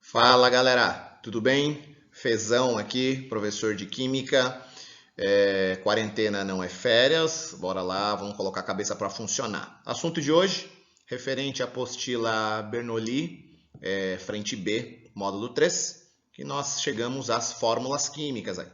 Fala galera, tudo bem? Fezão aqui, professor de Química. Quarentena não é férias, bora lá, vamos colocar a cabeça para funcionar. Assunto de hoje, referente à apostila Bernoulli, frente B, módulo 3, que nós chegamos às fórmulas químicas aí.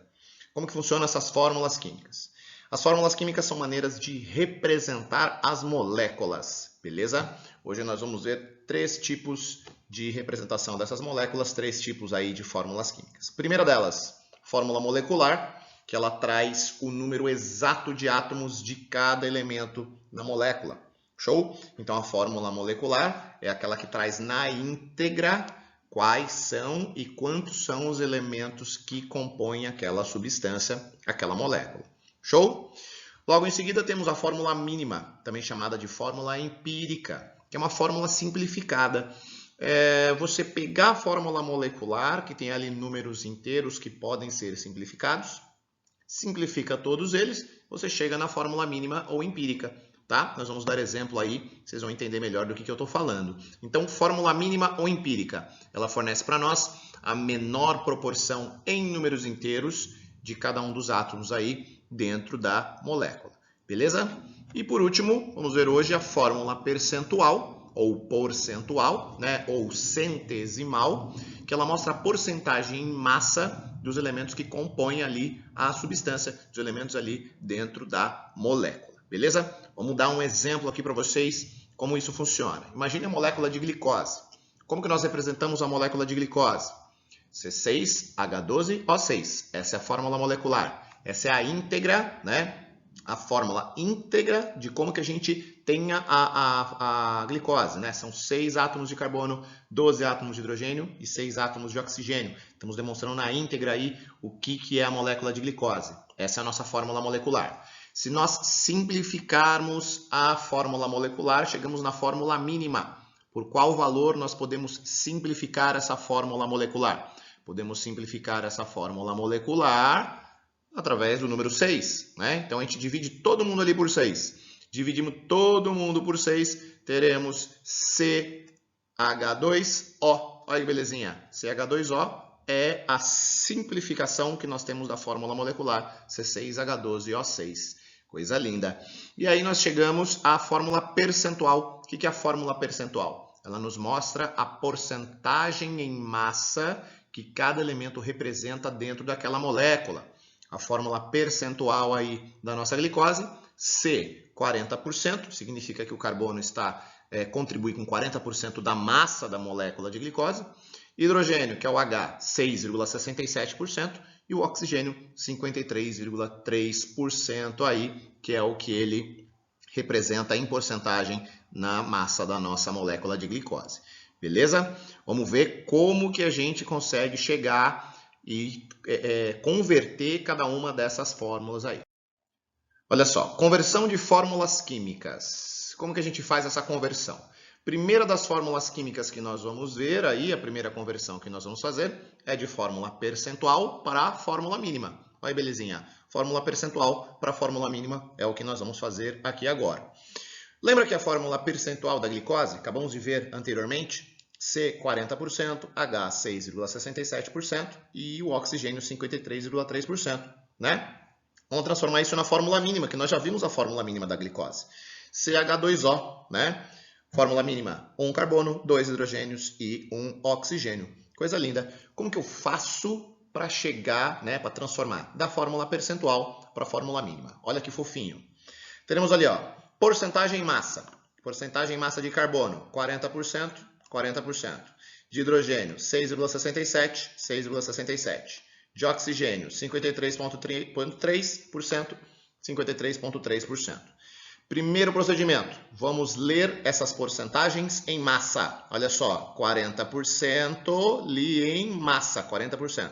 Como que funcionam essas fórmulas químicas? As fórmulas químicas são maneiras de representar as moléculas, beleza? Hoje nós vamos ver três tipos de representação dessas moléculas, três tipos aí de fórmulas químicas. Primeira delas, fórmula molecular, que ela traz o número exato de átomos de cada elemento na molécula. Show? Então a fórmula molecular é aquela que traz na íntegra quais são e quantos são os elementos que compõem aquela substância, aquela molécula. Show? Logo em seguida temos a fórmula mínima, também chamada de fórmula empírica, que é uma fórmula simplificada. Você pegar a fórmula molecular, que tem ali números inteiros que podem ser simplificados, simplifica todos eles, você chega na fórmula mínima ou empírica. Tá? Nós vamos dar exemplo aí, vocês vão entender melhor do que eu estou falando. Então, fórmula mínima ou empírica, ela fornece para nós a menor proporção em números inteiros de cada um dos átomos aí dentro da molécula. Beleza? E por último, vamos ver hoje a fórmula percentual, ou porcentual, né? Ou centesimal, que ela mostra a porcentagem em massa dos elementos que compõem ali a substância, dos elementos ali dentro da molécula. Beleza? Vamos dar um exemplo aqui para vocês como isso funciona. Imagine a molécula de glicose. Como que nós representamos a molécula de glicose? C6H12O6. Essa é a fórmula molecular. Essa é a íntegra, né? A fórmula íntegra de como que a gente tem a glicose, né? São 6 átomos de carbono, 12 átomos de hidrogênio e 6 átomos de oxigênio. Estamos demonstrando na íntegra aí o que é a molécula de glicose. Essa é a nossa fórmula molecular. Se nós simplificarmos a fórmula molecular, chegamos na fórmula mínima. Por qual valor nós podemos simplificar essa fórmula molecular? Podemos simplificar essa fórmula molecular através do número 6, né? Então a gente divide todo mundo ali por 6. Dividimos todo mundo por 6, teremos CH2O. Olha que belezinha. CH2O é a simplificação que nós temos da fórmula molecular C6H12O6. Coisa linda. E aí nós chegamos à fórmula percentual. O que é a fórmula percentual? Ela nos mostra a porcentagem em massa que cada elemento representa dentro daquela molécula. A fórmula percentual aí da nossa glicose, C, 40%, significa que o carbono contribui com 40% da massa da molécula de glicose. Hidrogênio, que é o H, 6,67%, e o oxigênio, 53,3% aí, que é o que ele representa em porcentagem na massa da nossa molécula de glicose. Beleza? Vamos ver como que a gente consegue chegar e converter cada uma dessas fórmulas aí. Olha só, conversão de fórmulas químicas. Como que a gente faz essa conversão? Primeira das fórmulas químicas que nós vamos ver aí, a primeira conversão que nós vamos fazer é de fórmula percentual para a fórmula mínima. Olha, belezinha. Fórmula percentual para a fórmula mínima é o que nós vamos fazer aqui agora. Lembra que a fórmula percentual da glicose, acabamos de ver anteriormente, C 40%, H 6,67% e o oxigênio 53,3%, né? Vamos transformar isso na fórmula mínima, que nós já vimos a fórmula mínima da glicose. CH2O, né? Fórmula mínima, 1 carbono, 2 hidrogênios e 1 oxigênio. Coisa linda. Como que eu faço para chegar, né, para transformar da fórmula percentual para a fórmula mínima? Olha que fofinho. Teremos ali, ó, porcentagem em massa. Porcentagem em massa de carbono, 40%, 40%. De hidrogênio, 6,67%, 6,67%. De oxigênio, 53,3%, 53,3%. Primeiro procedimento, vamos ler essas porcentagens em massa. Olha só, 40% li em massa, 40%.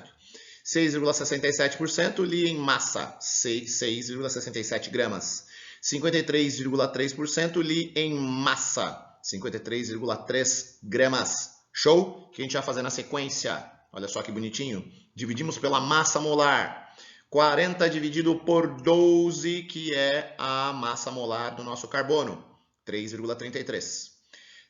6,67% li em massa, 6,67 gramas. 53,3% li em massa, 53,3 gramas. Show? O que a gente vai fazer na sequência? Olha só que bonitinho. Dividimos pela massa molar. 40 dividido por 12, que é a massa molar do nosso carbono, 3,33.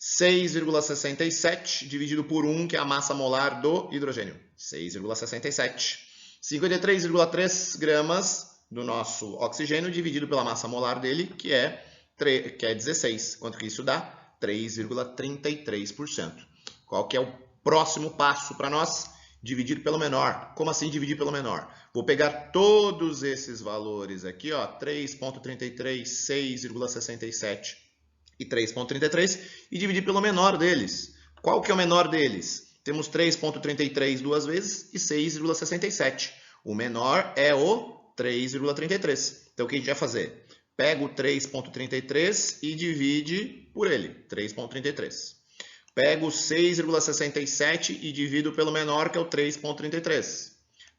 6,67 dividido por 1, que é a massa molar do hidrogênio. 6,67. 53,3 gramas do nosso oxigênio dividido pela massa molar dele, que é 16. Quanto que isso dá? 3,33%. Qual que é o próximo passo para nós? Dividir pelo menor. Como assim dividir pelo menor? Vou pegar todos esses valores aqui, ó, 3,33, 6,67 e 3,33 e dividir pelo menor deles. Qual que é o menor deles? Temos 3,33 duas vezes e 6,67. O menor é o 3,33. Então, o que a gente vai fazer? Pega o 3,33 e divide por ele, 3,33. Pego o 6,67 e divido pelo menor, que é o 3,33.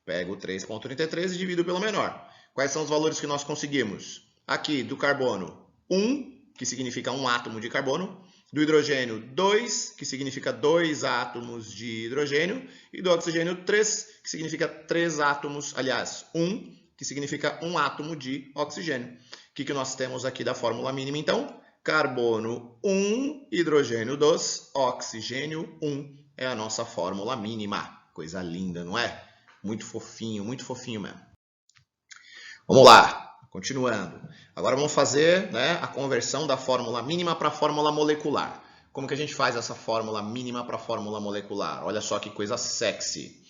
Pego o 3,33 e divido pelo menor. Quais são os valores que nós conseguimos? Aqui, do carbono, 1, que significa um átomo de carbono. Do hidrogênio, 2, que significa 2 átomos de hidrogênio. E do oxigênio, 3, que significa 3 átomos, aliás, 1, que significa um átomo de oxigênio. O que nós temos aqui da fórmula mínima, então? Carbono 1, hidrogênio 2, oxigênio 1 é a nossa fórmula mínima. Coisa linda, não é? Muito fofinho mesmo. Vamos lá, continuando. Agora vamos fazer, né, a conversão da fórmula mínima para a fórmula molecular. Como que a gente faz essa fórmula mínima para a fórmula molecular? Olha só que coisa sexy.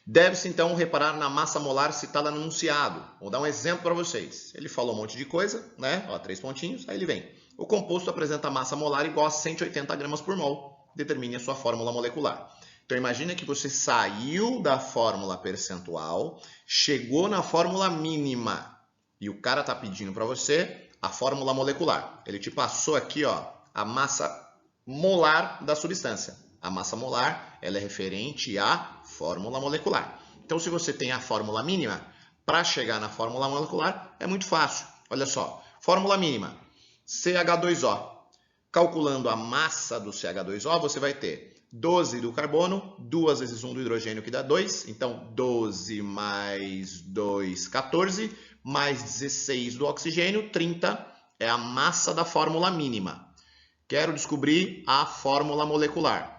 Deve-se, então, reparar na massa molar citada no enunciado. Vou dar um exemplo para vocês. Ele falou um monte de coisa, né? Ó, 3 pontinhos, aí ele vem. O composto apresenta massa molar igual a 180 gramas por mol. Determine a sua fórmula molecular. Então, imagina que você saiu da fórmula percentual, chegou na fórmula mínima. E o cara está pedindo para você a fórmula molecular. Ele te passou aqui, ó, a massa molar da substância. A massa molar, ela é referente à fórmula molecular. Então, se você tem a fórmula mínima, para chegar na fórmula molecular é muito fácil. Olha só, fórmula mínima, CH2O. Calculando a massa do CH2O, você vai ter 12 do carbono, 2 vezes 1 do hidrogênio, que dá 2. Então, 12 mais 2, 14, mais 16 do oxigênio, 30. É a massa da fórmula mínima. Quero descobrir a fórmula molecular.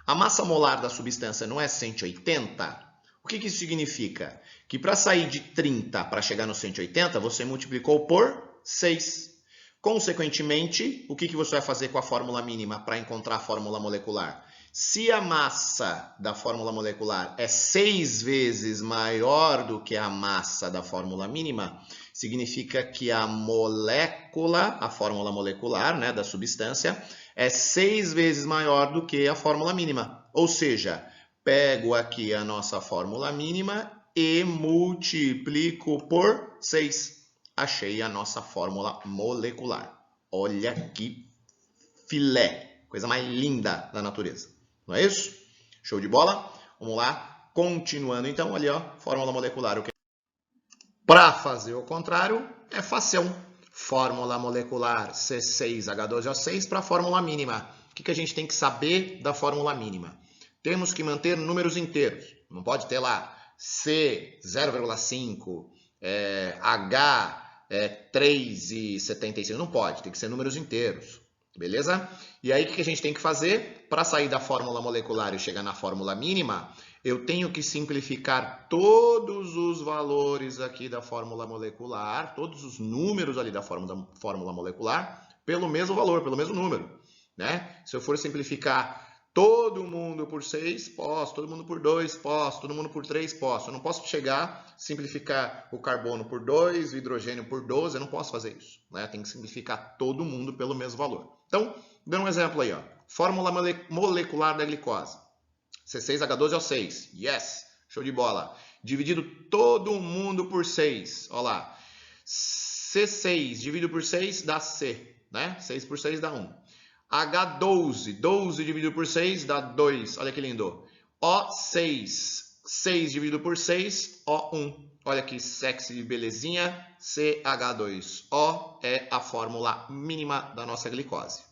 A massa molar da substância não é 180? O que isso significa? Que para sair de 30 para chegar no 180, você multiplicou por 6. Consequentemente, o que você vai fazer com a fórmula mínima para encontrar a fórmula molecular? Se a massa da fórmula molecular é 6 vezes maior do que a massa da fórmula mínima, significa que a molécula, a fórmula molecular, né, da substância, é 6 vezes maior do que a fórmula mínima. Ou seja, pego aqui a nossa fórmula mínima e multiplico por 6. Achei a nossa fórmula molecular. Olha que filé, coisa mais linda da natureza. Não é isso? Show de bola? Vamos lá, continuando então, ali ó, fórmula molecular. Para fazer o contrário, é facião. Fórmula molecular C6H12O6 para a fórmula mínima. O que a gente tem que saber da fórmula mínima? Temos que manter números inteiros. Não pode ter lá C 0,5, H 3,75. Não pode, tem que ser números inteiros. Beleza? E aí, o que a gente tem que fazer? Para sair da fórmula molecular e chegar na fórmula mínima, eu tenho que simplificar todos os valores aqui da fórmula molecular, todos os números ali da fórmula molecular, pelo mesmo valor, pelo mesmo número. Né? Se eu for simplificar todo mundo por 6, posso. Todo mundo por 2, posso. Todo mundo por 3, posso. Eu não posso chegar, simplificar o carbono por 2, o hidrogênio por 12. Eu não posso fazer isso. Né? Tem que simplificar todo mundo pelo mesmo valor. Então, dando um exemplo aí. Ó. Fórmula molecular da glicose. C6H12O6. Yes! Show de bola. Dividido todo mundo por 6. Olha lá. C6 dividido por 6 dá C. Né? 6 por 6 dá 1. H12, 12 dividido por 6 dá 2, olha que lindo. O6, 6 dividido por 6, O1. Olha que sexy, belezinha. CH2O é a fórmula mínima da nossa glicose.